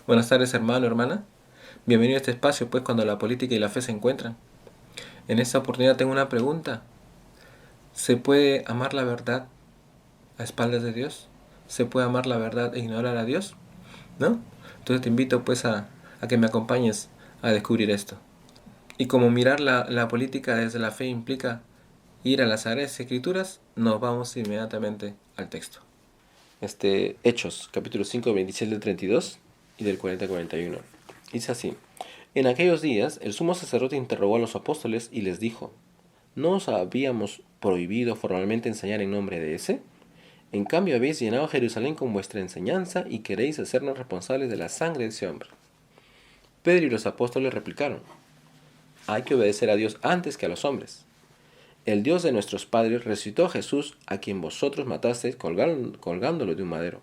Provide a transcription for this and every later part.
Buenas tardes, hermano, hermana. Bienvenido a este espacio, pues, cuando la política y la fe se encuentran. En esta oportunidad tengo una pregunta. ¿Se puede amar la verdad a espaldas de Dios? ¿Se puede amar la verdad e ignorar a Dios? ¿No? Entonces te invito, pues, a que me acompañes a descubrir esto. Y como mirar la política desde la fe implica ir a las Sagradas Escrituras, nos vamos inmediatamente al texto. Hechos, capítulo 5, 27 al 32 y del 40 al 41. Dice así: En aquellos días el sumo sacerdote interrogó a los apóstoles y les dijo: ¿No os habíamos prohibido formalmente enseñar en nombre de ese? En cambio habéis llenado Jerusalén con vuestra enseñanza y queréis hacernos responsables de la sangre de ese hombre. Pedro y los apóstoles replicaron: Hay que obedecer a Dios antes que a los hombres. El Dios de nuestros padres resucitó a Jesús, a quien vosotros matasteis colgándolo de un madero.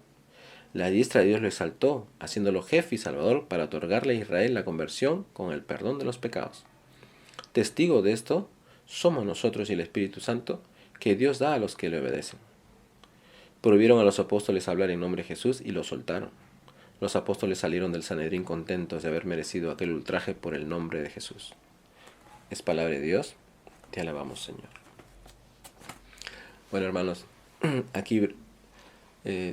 La diestra de Dios lo exaltó, haciéndolo jefe y salvador para otorgarle a Israel la conversión con el perdón de los pecados. Testigo de esto somos nosotros y el Espíritu Santo, que Dios da a los que le obedecen. Prohibieron a los apóstoles hablar en nombre de Jesús y lo soltaron. Los apóstoles salieron del Sanedrín contentos de haber merecido aquel ultraje por el nombre de Jesús. Es palabra de Dios, te alabamos, Señor. Bueno, hermanos, aquí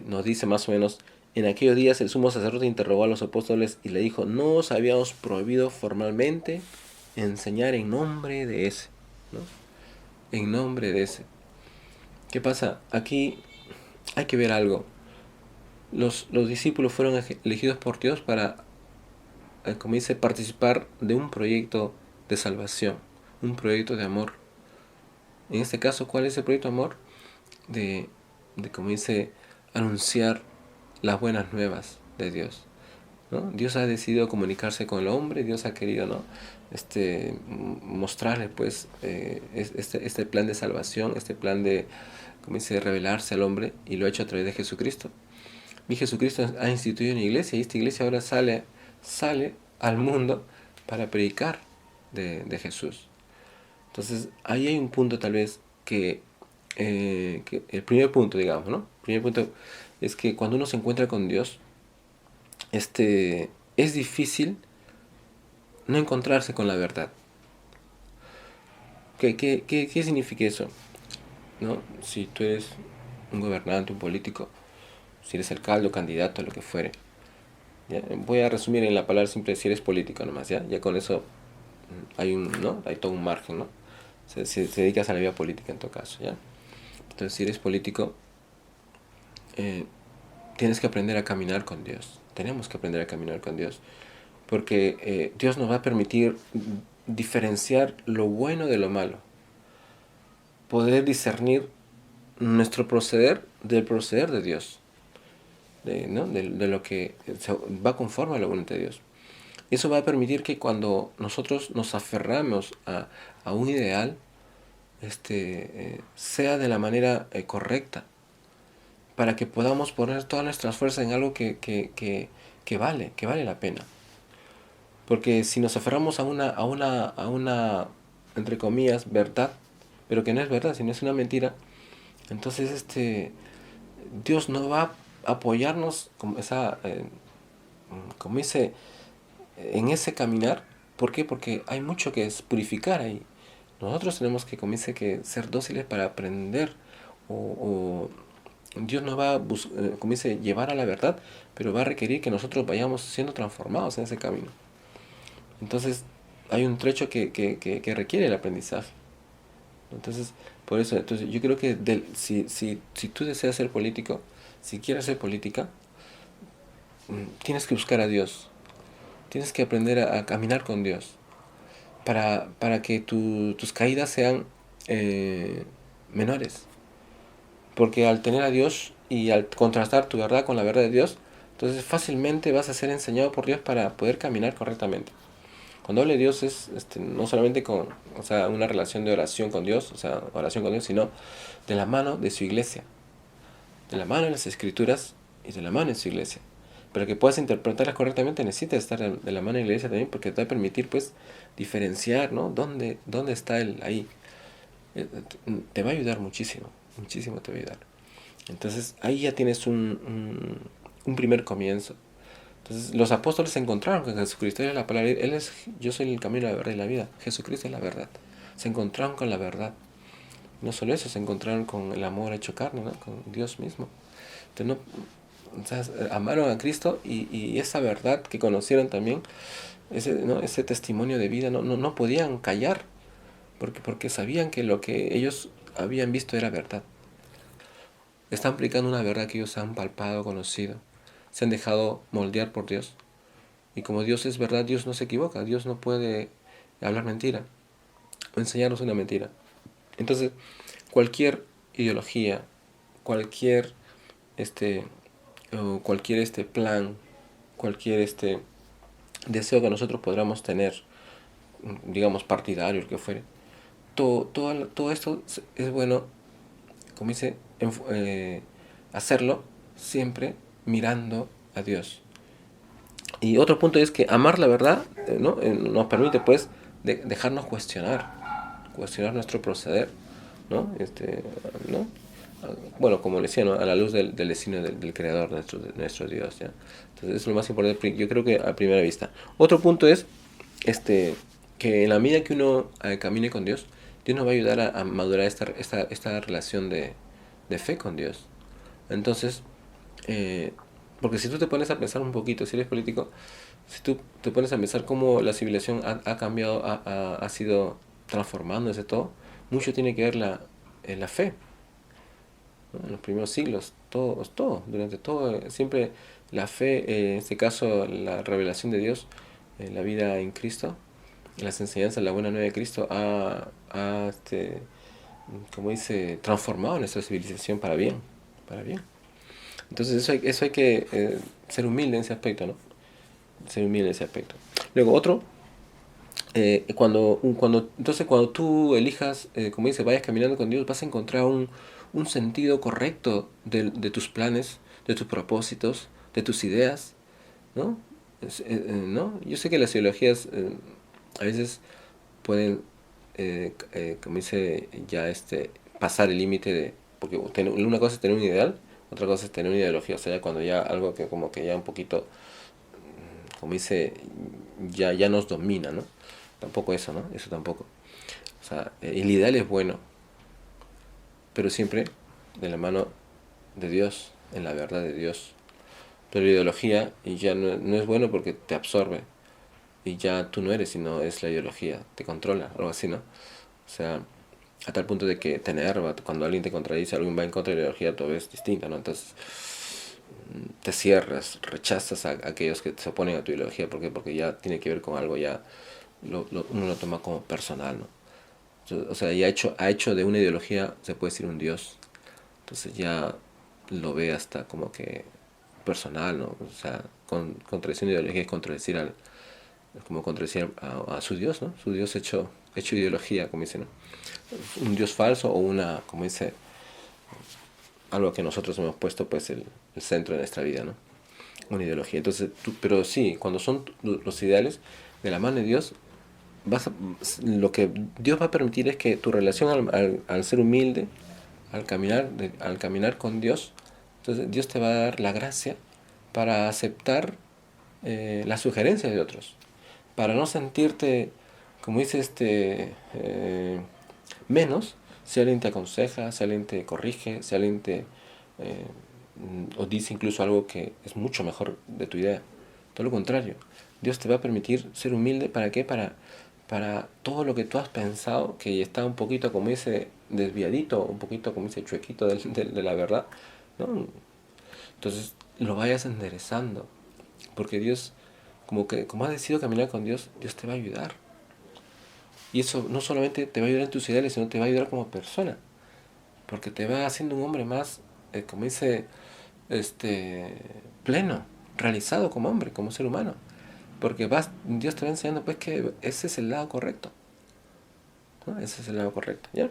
nos dice más o menos: en aquellos días el sumo sacerdote interrogó a los apóstoles y le dijo: ¿No os habíamos prohibido formalmente enseñar en nombre de ese? ¿No? En nombre de ese. ¿Qué pasa? Aquí hay que ver algo. Los discípulos fueron elegidos por Dios para, como dice, participar de un proyecto de salvación, un proyecto de amor. En este caso, ¿cuál es el proyecto de amor? De como dice, anunciar las buenas nuevas de Dios, ¿no? Dios ha decidido comunicarse con el hombre. Dios ha querido, ¿no? Mostrarle, pues, este plan de salvación, este plan de, como dice, revelarse al hombre, y lo ha hecho a través de Jesucristo. Y Jesucristo ha instituido una iglesia, y esta iglesia ahora sale al mundo para predicar de Jesús. Entonces, ahí hay un punto tal vez que el primer punto, digamos, ¿no? El primer punto es que cuando uno se encuentra con Dios, es difícil no encontrarse con la verdad. ¿Qué significa eso? ¿No? Si tú eres un gobernante, un político, si eres alcalde o candidato, lo que fuere, ¿ya? Voy a resumir en la palabra simple: si eres político nomás, ya con eso ¿no? Hay todo un margen, ¿no? Se dedicas a la vida política en todo caso, ¿ya? Entonces, si eres político, tienes que aprender a caminar con Dios. Tenemos que aprender a caminar con Dios. Porque Dios nos va a permitir diferenciar lo bueno de lo malo. Poder discernir nuestro proceder del proceder de Dios. ¿No? De lo que va conforme a la voluntad de Dios. Eso va a permitir que cuando nosotros nos aferramos a un ideal, sea de la manera correcta, para que podamos poner todas nuestras fuerzas en algo que vale la pena. Porque si nos aferramos a una, entre comillas, verdad, pero que no es verdad, sino es una mentira, entonces Dios no va a apoyarnos como dice, en ese caminar. ¿Por qué? Porque hay mucho que es purificar ahí. Nosotros tenemos que, como dice, que ser dóciles para aprender, o Dios nos va a como dice, llevar a la verdad, pero va a requerir que nosotros vayamos siendo transformados en ese camino. Entonces hay un trecho que requiere el aprendizaje. Entonces, por eso, entonces yo creo que si tú deseas ser político, si quieres ser política, tienes que buscar a Dios. Tienes que aprender a caminar con Dios para que tus caídas sean menores. Porque al tener a Dios y al contrastar tu verdad con la verdad de Dios, entonces fácilmente vas a ser enseñado por Dios para poder caminar correctamente. Cuando hablo de Dios es no solamente con, o sea, una relación de oración con Dios, o sea, oración con Dios, sino de la mano de su iglesia, de la mano de las escrituras y de la mano de su iglesia. Pero que puedas interpretarlas correctamente, necesitas estar de la mano de la iglesia también, porque te va a permitir, pues, diferenciar, ¿no? ¿Dónde está él ahí? Te va a ayudar muchísimo, muchísimo te va a ayudar. Entonces ahí ya tienes un primer comienzo. Entonces los apóstoles se encontraron con Jesucristo. Él es la palabra, yo soy el camino, la verdad y la vida. Jesucristo es la verdad. Se encontraron con la verdad. No solo eso, se encontraron con el amor hecho carne, ¿no? Con Dios mismo. Entonces, no, o sea, amaron a Cristo y esa verdad que conocieron también, ese testimonio de vida, no podían callar, porque sabían que lo que ellos habían visto era verdad. Están aplicando una verdad que ellos han palpado, conocido. Se han dejado moldear por Dios. Y como Dios es verdad, Dios no se equivoca. Dios no puede hablar mentira o enseñarnos una mentira. Entonces, cualquier ideología, cualquier cualquier plan, cualquier deseo que nosotros podamos tener, digamos partidario, el que fuere, todo esto es bueno, como dice, hacerlo siempre mirando a Dios. Y otro punto es que amar la verdad, ¿no? Nos permite pues dejarnos cuestionar nuestro proceder, ¿no? ¿No? Bueno, como le decía, ¿no? A la luz del destino del creador, nuestro Dios, ¿ya? Entonces es lo más importante, yo creo que a primera vista. Otro punto es que en la medida que uno camine con Dios, Dios nos va a ayudar a madurar esta relación de fe con Dios. Entonces, porque si tú te pones a pensar un poquito, si eres político, si tú te pones a pensar cómo la civilización ha cambiado, ha sido transformándose todo, mucho tiene que ver la fe, ¿no? En los primeros siglos, durante todo, siempre la fe, en este caso la revelación de Dios, la vida en Cristo, las enseñanzas, la buena nueva de Cristo, como dice, transformado nuestra civilización para bien, para bien. Entonces eso hay que ser humilde en ese aspecto, ¿no? Ser humilde en ese aspecto. Luego otro, entonces cuando tú elijas, como dice, vayas caminando con Dios, vas a encontrar un sentido correcto de tus planes, de tus propósitos, de tus ideas, ¿no? ¿No? Yo sé que las ideologías a veces pueden, como dice, ya pasar el límite porque una cosa es tener un ideal, otra cosa es tener una ideología, o sea, cuando ya algo que como que ya un poquito, como dice, ya nos domina, ¿no? Tampoco eso, ¿no? Eso tampoco. O sea, el ideal es bueno, pero siempre de la mano de Dios, en la verdad de Dios. Pero la ideología ya no es bueno porque te absorbe y ya tú no eres, sino es la ideología, te controla, algo así, ¿no? O sea, a tal punto de que te enerva, cuando alguien te contradice, alguien va en contra de la ideología, todo es distinta, ¿no? Entonces te cierras, rechazas a aquellos que se oponen a tu ideología, ¿por qué? Porque ya tiene que ver con algo, ya uno lo toma como personal, ¿no? O sea, ya ha hecho de una ideología, se puede decir, un dios. Entonces ya lo ve hasta como que personal, ¿no? O sea, contradecir una ideología es contradecir como contradecir a su dios, ¿no? Su dios hecho ideología, como dice, ¿no? Un dios falso o como dice, algo que nosotros hemos puesto pues el centro de nuestra vida, ¿no? Una ideología. Entonces, pero sí, cuando son los ideales de la mano de Dios, lo que Dios va a permitir es que tu relación al ser humilde, al caminar con Dios, entonces Dios te va a dar la gracia para aceptar las sugerencias de otros, para no sentirte, como dice menos, si alguien te aconseja, si alguien te corrige, si alguien eh, o dice incluso algo que es mucho mejor de tu idea. Todo lo contrario, Dios te va a permitir ser humilde. ¿Para qué? Para todo lo que tú has pensado, que está un poquito, como dice, desviadito, un poquito, como dice, chuequito de la verdad, ¿no? Entonces lo vayas enderezando, porque Dios, como has decidido caminar con Dios, Dios te va a ayudar. Y eso no solamente te va a ayudar en tus ideales, sino te va a ayudar como persona, porque te va haciendo un hombre más, como dice, pleno, realizado como hombre, como ser humano. Porque Dios te va enseñando pues que ese es el lado correcto, ¿no? Ese es el lado correcto, ¿ya?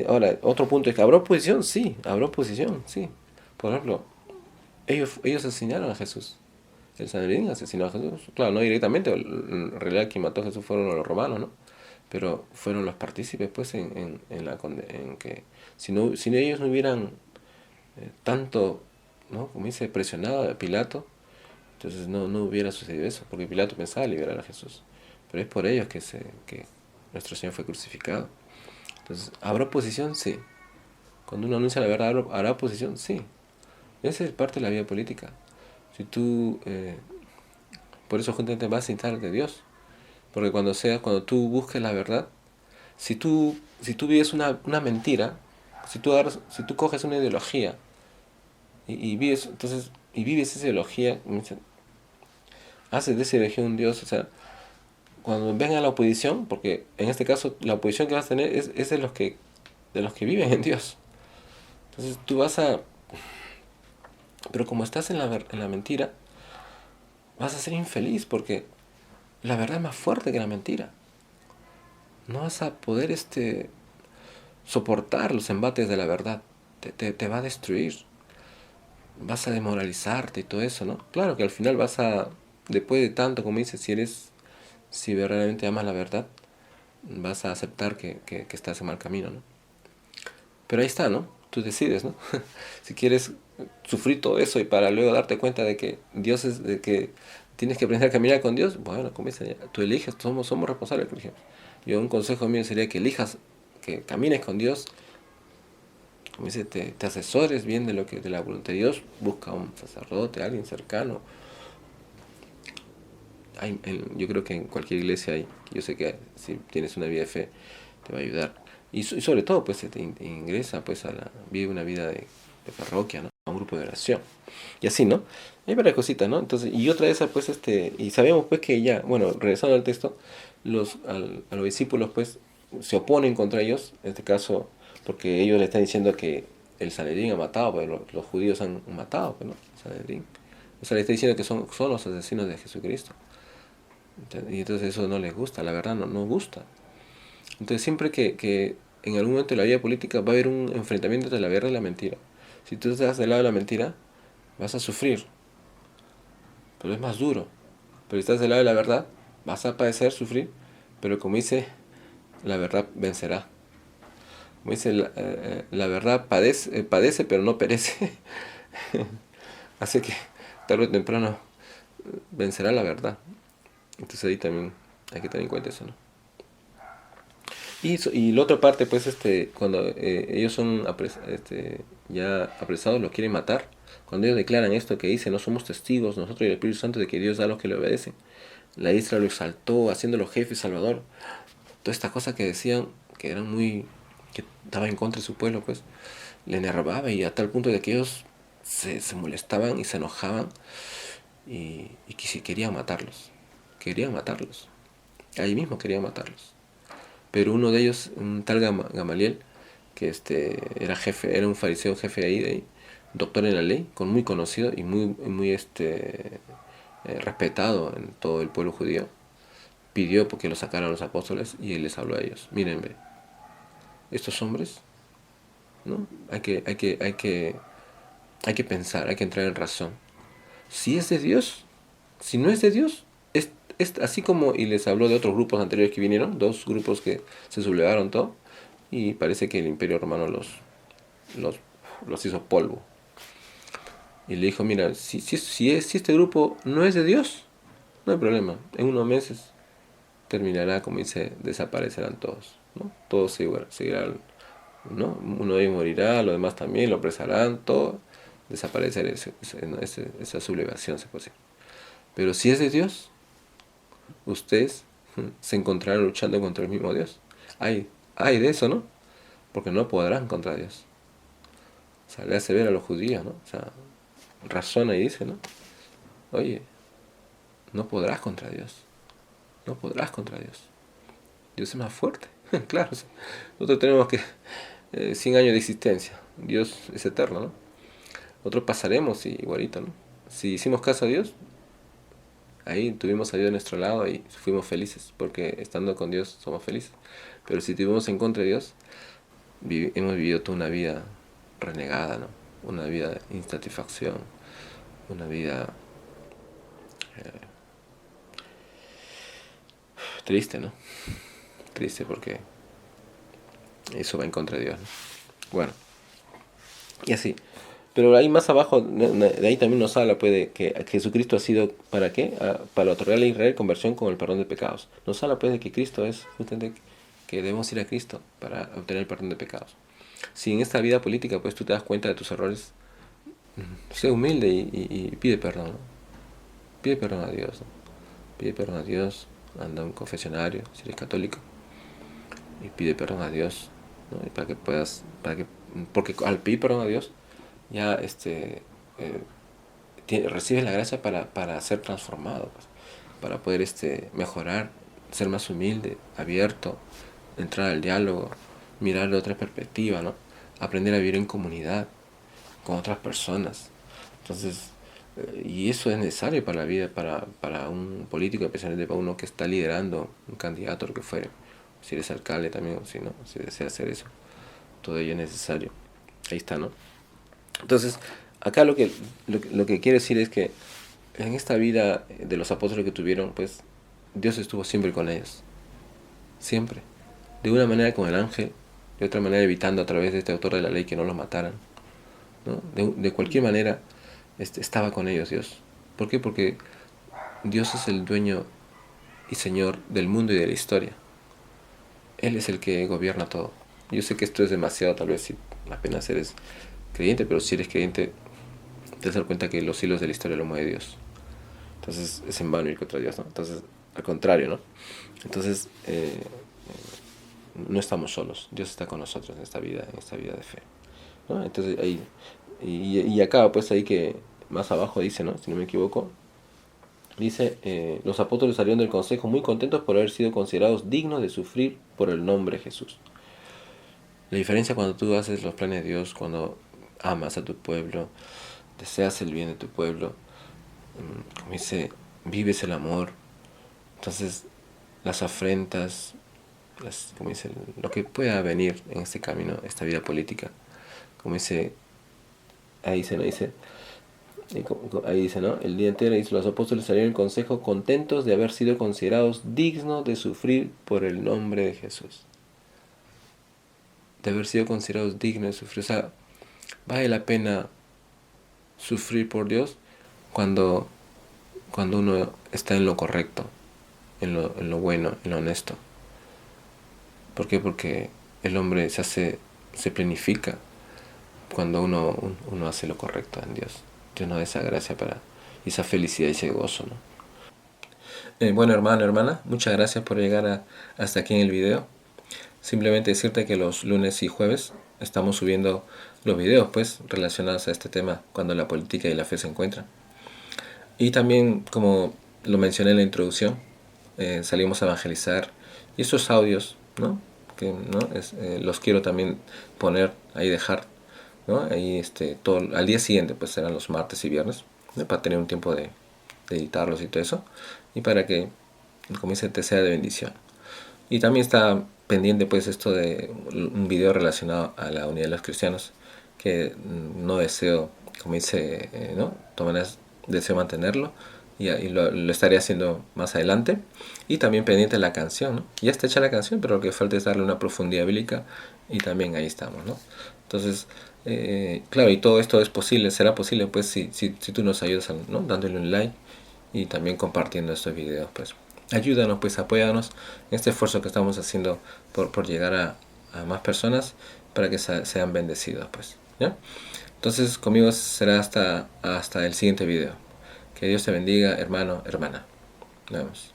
Ahora, otro punto es que ¿habrá oposición? Sí, habrá oposición, sí. Por ejemplo, ellos asesinaron a Jesús. El Sanedrín asesinó a Jesús. Claro, no directamente, en realidad quien mató a Jesús fueron los romanos, ¿no? Pero fueron los partícipes, pues, en que si ellos no hubieran tanto, ¿no? Como dice, presionado a Pilato, Entonces no hubiera sucedido eso, porque Pilato pensaba liberar a Jesús. Pero es por ellos que nuestro Señor fue crucificado. Entonces, ¿habrá oposición? Sí. Cuando uno anuncia la verdad, ¿habrá oposición? Sí. Esa es parte de la vida política. Si tú, por eso justamente vas a necesitar de Dios. Porque cuando tú busques la verdad, si tú vives una mentira, si tú coges una ideología y vives, entonces, y vives esa ideología, haces de esa ideología un Dios, o sea, cuando venga la oposición, porque en este caso la oposición que vas a tener es de los que viven en Dios. Entonces tú vas a, pero como estás en la mentira, vas a ser infeliz porque la verdad es más fuerte que la mentira. No vas a poder soportar los embates de la verdad. Te va a destruir. Vas a desmoralizarte y todo eso, ¿no? Claro que al final después de tanto, como dices, si verdaderamente amas la verdad, vas a aceptar que estás en mal camino, ¿no? Pero ahí está, ¿no? Tú decides, ¿no? Si quieres sufrir todo eso y para luego darte cuenta de que tienes que aprender a caminar con Dios, bueno, comienza ya. Tú eliges, somos responsables, por ejemplo. Un consejo mío sería que elijas, que camines con Dios, como dice, te asesores bien de la voluntad de Dios, busca un sacerdote, alguien cercano. Yo creo que en cualquier iglesia yo sé que si tienes una vida de fe, te va a ayudar. Y sobre todo, pues, te ingresa, pues, vive una vida de parroquia, ¿no? A un grupo de oración. Y así, ¿no? Hay varias cositas, ¿no? Entonces, y otra de esas, pues, y sabemos, pues, que ya, bueno, regresando al texto, a los discípulos, pues, se oponen contra ellos, en este caso, porque ellos le están diciendo que el Sanedrín ha matado, pues, los judíos han matado, pues, ¿no? El Sanedrín. O sea, le está diciendo que son los asesinos de Jesucristo. Y entonces eso no les gusta, la verdad no gusta. Entonces siempre que en algún momento de la vida política va a haber un enfrentamiento entre la verdad y la mentira. Si tú estás del lado de la mentira, vas a sufrir, pero es más duro. Pero si estás del lado de la verdad, vas a padecer, sufrir, pero como dice, la verdad vencerá. Como dice, la verdad padece, pero no perece. Así que tarde o temprano vencerá la verdad. Entonces ahí también hay que tener en cuenta eso, ¿no? Y la otra parte, pues, cuando ellos son ya apresados, los quieren matar. Cuando ellos declaran esto que dice, no somos testigos, nosotros y el Espíritu Santo, de que Dios da a los que le obedecen. La isla lo exaltó, haciéndolo jefe y salvador. Toda esta cosa que decían, que estaba en contra de su pueblo, pues, le enervaba y a tal punto de que ellos se molestaban y se enojaban y que querían matarlos. Querían matarlos. Ahí mismo querían matarlos. Pero uno de ellos, un tal Gamaliel, que era un fariseo jefe de ahí, doctor en la ley, muy conocido y muy respetado en todo el pueblo judío, pidió porque lo sacaran los apóstoles y él les habló a ellos. Miren, estos hombres, ¿no? Hay que pensar, hay que entrar en razón. Si es de Dios, si no es de Dios, es así como, y les habló de otros grupos anteriores que vinieron, dos grupos que se sublevaron todo, y parece que el Imperio Romano los, los hizo polvo. Y le dijo, mira, si este grupo no es de Dios, no hay problema, en unos meses terminará, como dice, desaparecerán todos, ¿no? Todos seguirán, ¿no? Uno de ellos morirá, los demás también, lo apresarán, todo desaparecerá, esa sublevación, se puede decir. Pero si es de Dios, ustedes se encontrarán luchando contra el mismo Dios. Hay de eso, ¿no? Porque no podrán contra Dios. O sea, le hace ver a los judíos, ¿no? O sea, razona y dice, ¿no? Oye, no podrás contra Dios. No podrás contra Dios. Dios es más fuerte. Claro, o sea, nosotros tenemos 100 años de existencia. Dios es eterno, ¿no? Nosotros pasaremos igualito, ¿no? Si hicimos caso a Dios, ahí tuvimos a Dios de nuestro lado y fuimos felices, porque estando con Dios somos felices. Pero si tuvimos en contra de Dios, hemos vivido toda una vida renegada, ¿no? Una vida de insatisfacción, una vida triste, ¿no? Triste porque eso va en contra de Dios, ¿no? Bueno, y así. Pero ahí más abajo, de ahí también nos habla pues, de que Jesucristo ha sido, ¿para qué? Para otorgarle a Israel conversión con el perdón de pecados. Nos habla pues de que Cristo es justamente que debemos ir a Cristo para obtener el perdón de pecados. Si en esta vida política pues tú te das cuenta de tus errores, sé humilde y pide perdón, ¿no? Pide perdón a Dios, ¿no? Pide perdón a Dios, anda a un confesionario, si eres católico, y pide perdón a Dios, ¿no? Y para que puedas, porque al pedir perdón a Dios, ya recibes la gracia para ser transformado, pues, para poder mejorar, ser más humilde, abierto, entrar al diálogo, mirar de otra perspectiva, ¿no? Aprender a vivir en comunidad con otras personas. Entonces, y eso es necesario para la vida, para un político, especialmente para uno que está liderando un candidato, lo que fuere. Si eres alcalde también, o si no, si desea hacer eso, todo ello es necesario. Ahí está, ¿no? Entonces, acá lo que quiere decir es que en esta vida de los apóstoles que tuvieron, pues Dios estuvo siempre con ellos. Siempre. De una manera con el ángel, de otra manera evitando a través de este autor de la ley que no los mataran, ¿no? De cualquier manera estaba con ellos Dios. ¿Por qué? Porque Dios es el dueño y señor del mundo y de la historia. Él es el que gobierna todo. Yo sé que esto es demasiado, tal vez si apenas eres creyente, pero si eres creyente te das cuenta que los hilos de la historia lo mueve Dios. Entonces es en vano ir contra Dios, ¿no? Entonces, al contrario, ¿no? Entonces, no estamos solos. Dios está con nosotros en esta vida de fe, ¿no? Entonces, ahí, y acá, pues ahí que más abajo dice, ¿no? Si no me equivoco, dice, los apóstoles salieron del consejo muy contentos por haber sido considerados dignos de sufrir por el nombre de Jesús. La diferencia cuando tú haces los planes de Dios, cuando amas a tu pueblo, deseas el bien de tu pueblo, como dice, vives el amor. Entonces, las afrentas, como dice, lo que pueda venir en este camino, esta vida política, como dice, ahí dice, ¿no? Ahí dice, ¿no? El día entero dice, los apóstoles salieron del consejo contentos de haber sido considerados dignos de sufrir por el nombre de Jesús. De haber sido considerados dignos de sufrir. O sea, vale la pena sufrir por Dios cuando uno está en lo correcto, en lo bueno, en lo honesto. ¿Por qué? Porque el hombre se planifica cuando uno hace lo correcto en Dios. Dios nos da esa gracia y esa felicidad y ese gozo, ¿no? Bueno, hermano, hermana, muchas gracias por llegar hasta aquí en el video. Simplemente decirte que los lunes y jueves estamos subiendo los videos pues relacionados a este tema cuando la política y la fe se encuentran. Y también, como lo mencioné en la introducción, salimos a evangelizar y esos audios, ¿no? Que ¿no? Los quiero también poner ahí, dejar, ¿no? Ahí todo al día siguiente, pues serán los martes y viernes, ¿no? Para tener un tiempo de editarlos y todo eso, y para que, como dice, te sea de bendición. Y también está pendiente pues esto de un video relacionado a la unidad de los cristianos, que no deseo, como dice, ¿no? Tomadas, deseo mantenerlo y lo estaré haciendo más adelante. Y también pendiente la canción, ¿no? Ya está hecha la canción, pero lo que falta es darle una profundidad bíblica y también ahí estamos, ¿no? Entonces, claro, y todo esto es posible, será posible pues si tú nos ayudas, ¿no? Dándole un like y también compartiendo estos videos, pues. Ayúdanos, pues, apóyanos en este esfuerzo que estamos haciendo por llegar a más personas para que sean bendecidos, pues, ¿ya? Entonces, conmigo será hasta el siguiente video. Que Dios te bendiga, hermano, hermana. Nos vemos.